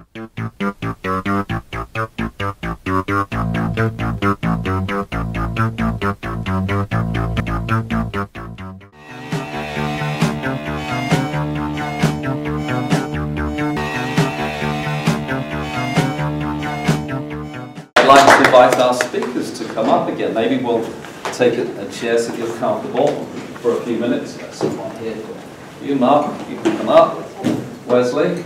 I'd like to invite our speakers to come up again. Maybe we'll take a chair so you're comfortable for a few minutes. There's someone here. You, Mark, you can come up. Wesley.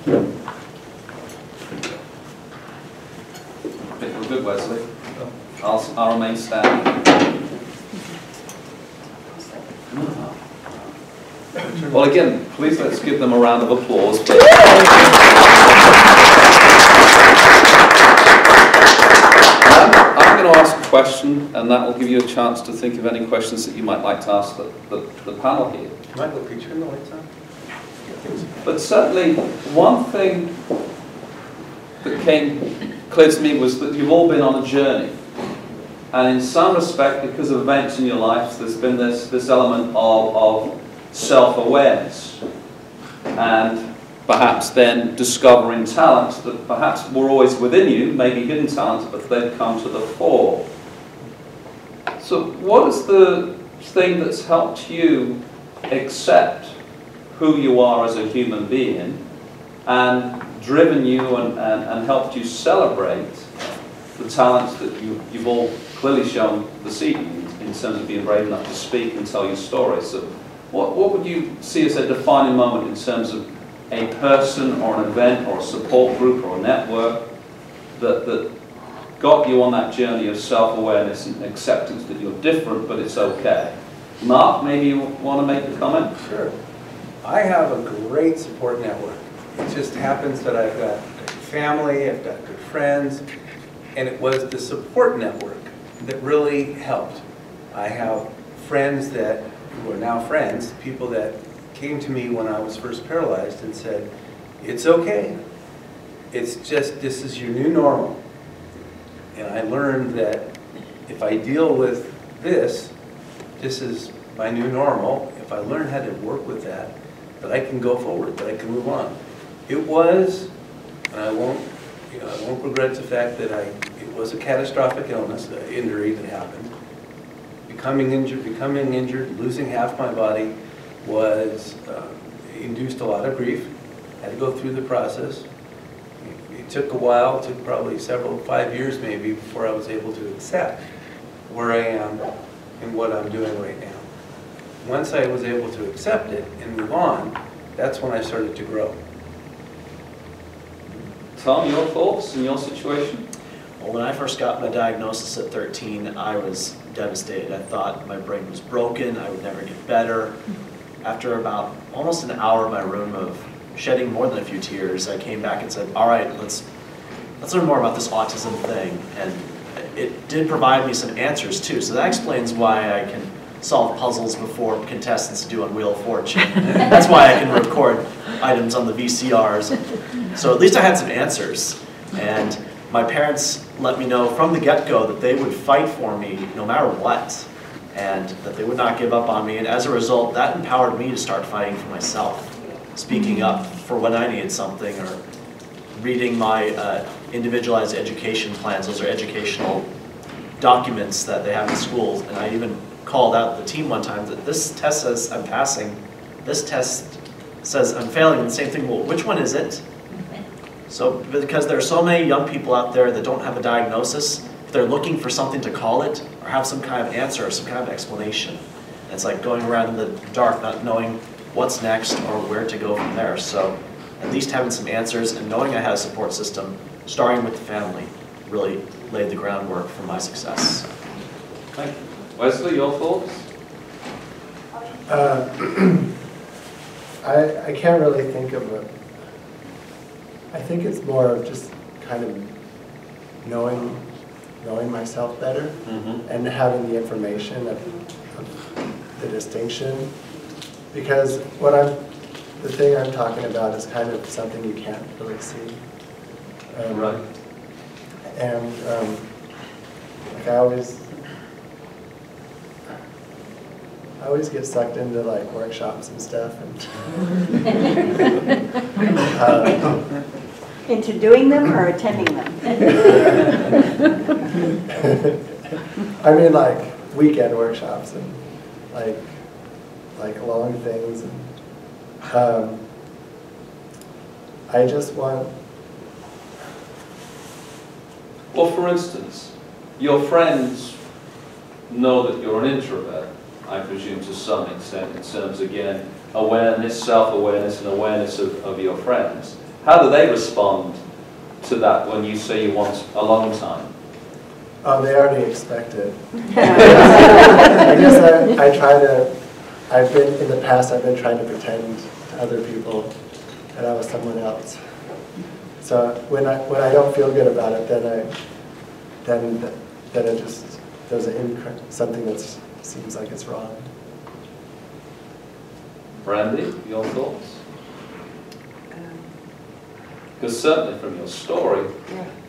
I think we're good, Wesley. I'll remain standing. Well, again, please let's give them a round of applause. I'm going to ask a question, and that will give you a chance to think of any questions that you might like to ask the panel here. Might look picture in the lights on. But certainly, one thing that came clear to me was that you've all been on a journey. And in some respect, because of events in your lives, there's been this element of self-awareness. And perhaps then discovering talents that perhaps were always within you, maybe hidden talents, but they've come to the fore. So what is the thing that's helped you accept who you are as a human being and driven you and helped you celebrate the talents that you've all clearly shown this evening in terms of being brave enough to speak and tell your story? So what would you see as a defining moment in terms of a person or an event or a support group or a network that got you on that journey of self-awareness and acceptance that you're different, but it's okay? Mark, maybe you want to make a comment? Sure. I have a great support network. It just happens that I've got good family, I've got good friends, and it was the support network that really helped. I have friends that, who are now friends, people that came to me when I was first paralyzed and said, it's okay. It's just, this is your new normal. And I learned that if I deal with this, this is my new normal. If I learn how to work with that, that I can go forward, that I can move on. It was, and I won't regret the fact that it was a catastrophic illness, an injury that happened. Becoming injured, losing half my body was induced a lot of grief. I had to go through the process. It took a while, it took probably 5 years maybe, before I was able to accept where I am and what I'm doing right now. Once I was able to accept it and move on, that's when I started to grow. Tom, your thoughts and your situation? Well, when I first got my diagnosis at 13, I was devastated. I thought my brain was broken, I would never get better. After about almost an hour in my room of shedding more than a few tears, I came back and said, all right, let's learn more about this autism thing. And it did provide me some answers too. So that explains why I can solve puzzles before contestants do on Wheel of Fortune. That's why I can record items on the VCRs. So at least I had some answers. And my parents let me know from the get-go that they would fight for me no matter what, and that they would not give up on me. And as a result, that empowered me to start fighting for myself, speaking up for when I needed something, or reading my individualized education plans. Those are educational documents that they have in schools. And I even called out the team one time that this test says I'm passing, this test says I'm failing, and the same thing, well, which one is it? So, because there are so many young people out there that don't have a diagnosis, if they're looking for something to call it, or have some kind of answer, or some kind of explanation. And it's like going around in the dark, not knowing what's next, or where to go from there. So, at least having some answers, and knowing I had a support system, starting with the family, really laid the groundwork for my success. Thank you. Wesley, your thoughts? I can't really think of a... I think it's more of just kind of knowing myself better, and having the information of the distinction. Because the thing I'm talking about is kind of something you can't really see. Right. And like I always, I always get sucked into like workshops and stuff. And, Into doing them or attending them? I mean, like weekend workshops and like long things. And, I just want. Well, for instance, your friends know that you're an introvert, I presume, to some extent, in terms, again, awareness, self-awareness, and awareness of your friends. How do they respond to that when you say you want alone time? Oh, they already expect it. I guess I try to, in the past, I've been trying to pretend to other people that I was someone else. So when I don't feel good about it, then it just, there's something that seems like it's wrong. Brandy, your thoughts? Because certainly from your story,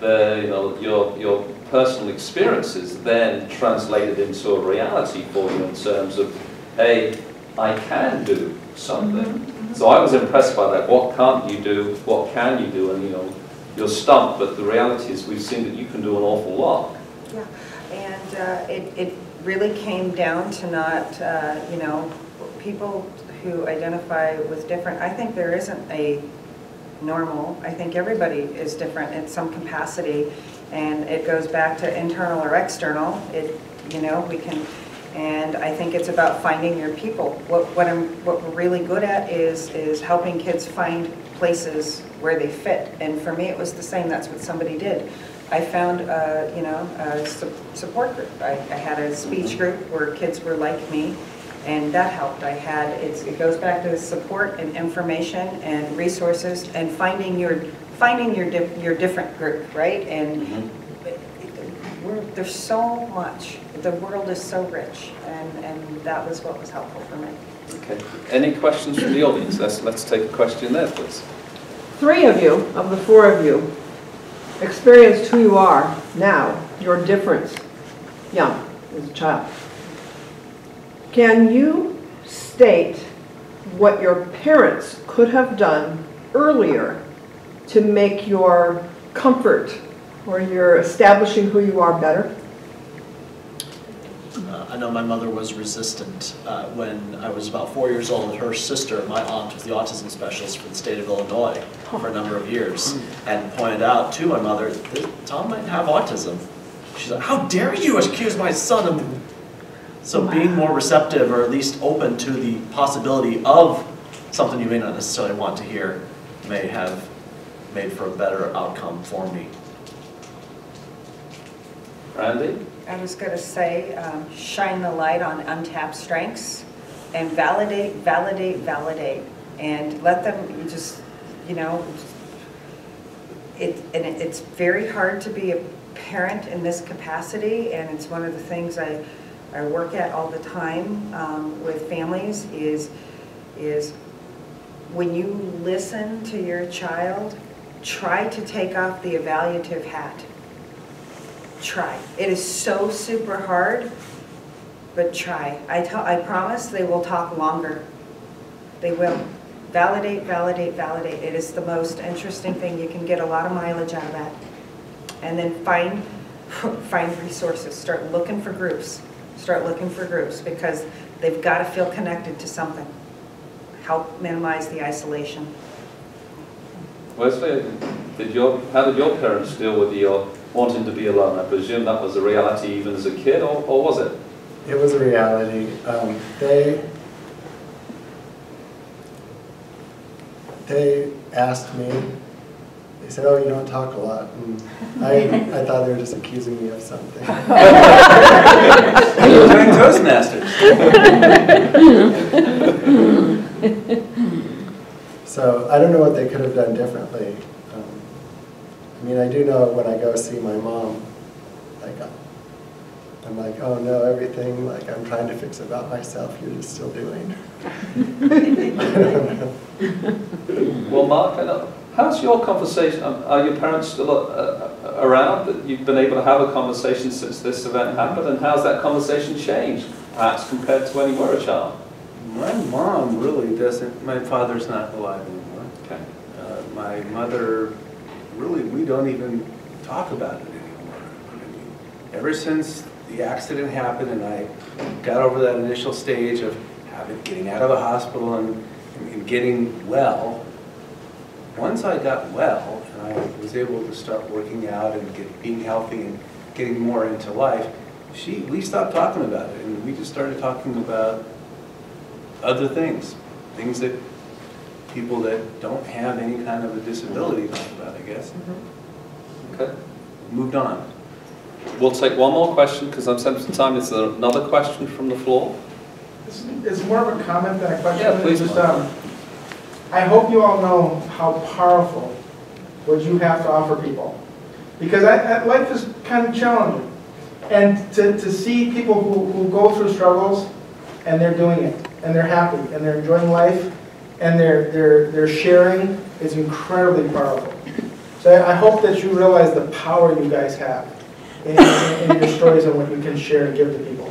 your personal experiences then translated into a reality for you in terms of, hey, I can do something. So I was impressed by that. What can't you do? What can you do? And you're stumped, but the reality is we've seen that you can do an awful lot. Yeah, and it really came down to not, people who identify with different. I think there isn't a normal. I think everybody is different in some capacity, and it goes back to internal or external. We can, and I think it's about finding your people. What we're really good at is helping kids find places where they fit. And for me, it was the same. That's what somebody did. I found, a support group. I had a speech group where kids were like me, and that helped. It goes back to support and information and resources and finding your different group, right? And there's so much. The world is so rich, and that was what was helpful for me. Okay. Any questions from the audience? Let's take a question there, please. 3 of you, of the 4 of you, experienced who you are now, your difference, young, as a child. Can you state what your parents could have done earlier to make your comfort or your establishing who you are better? I know my mother was resistant when I was about 4 years old. Her sister, my aunt, was the autism specialist for the state of Illinois for a number of years, and pointed out to my mother that Tom might have autism. She's like, "How dare you accuse my son of..." So being more receptive, or at least open to the possibility of something you may not necessarily want to hear, may have made for a better outcome for me. Randy? I was going to say, shine the light on untapped strengths and validate, and let them just, it's very hard to be a parent in this capacity, and it's one of the things I work at all the time with families is when you listen to your child, try to take off the evaluative hat. Try. It is so super hard, but try. I promise they will talk longer. They will. Validate. It is the most interesting thing. You can get a lot of mileage out of that. And then find resources. Start looking for groups. Because they've got to feel connected to something. Help minimize the isolation. Wesley, how did your parents deal with your wanting to be alone? I presume that was a reality even as a kid, or was it? It was a reality. They asked me, they said, "Oh, you don't talk a lot." And I thought they were just accusing me of something. You were doing Toastmasters. So I don't know what they could have done differently. I mean, I do know when I go see my mom, I'm like, "Oh no, everything I'm trying to fix about myself, you're just still doing." I don't know. Well, Mark, how's your conversation? Are your parents still around? That you've been able to have a conversation since this event happened, and how's that conversation changed as compared to when you were a child? My mom really doesn't, my father's not alive anymore. Okay. My mother, really, we don't even talk about it anymore. I mean, ever since the accident happened and I got over that initial stage of getting out of the hospital and getting well, once I got well and I was able to start working out and being healthy and getting more into life, we stopped talking about it and we just started talking about other things that people that don't have any kind of a disability talk about, I guess. Okay. Moved on. We'll take one more question because I'm spending some time. Is there another question from the floor? It's more of a comment than a question. Yeah, please. Just, I hope you all know how powerful what you have to offer people. Because life is kind of challenging. And to see people who go through struggles and they're doing it, and they're happy, and they're enjoying life, and they're sharing is incredibly powerful. So I hope that you realize the power you guys have in your stories and what you can share and give to people.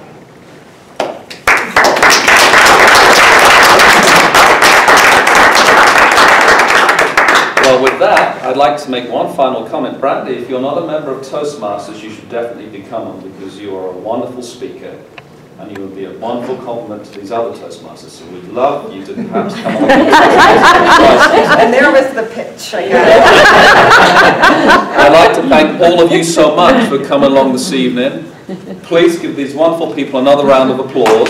Well, with that, I'd like to make one final comment. Brandy, if you're not a member of Toastmasters, you should definitely become one because you are a wonderful speaker and you would be a wonderful compliment to these other Toastmasters. So we'd love you to perhaps come on. And there was the pitch. I'd like to thank all of you so much for coming along this evening. Please give these wonderful people another round of applause.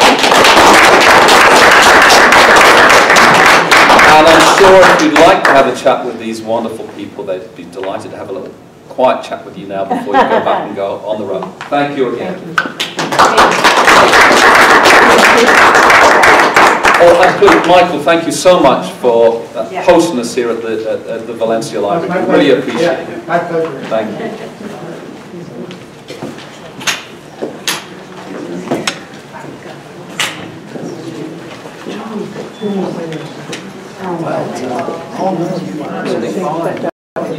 And I'm sure if you'd like to have a chat with these wonderful people, they'd be delighted to have a little quiet chat with you now before you go back and go on the road. Thank you again. Oh, and please, Michael, thank you so much for hosting us here at the Valencia Library. We really appreciate it. My pleasure. Thank you. Well,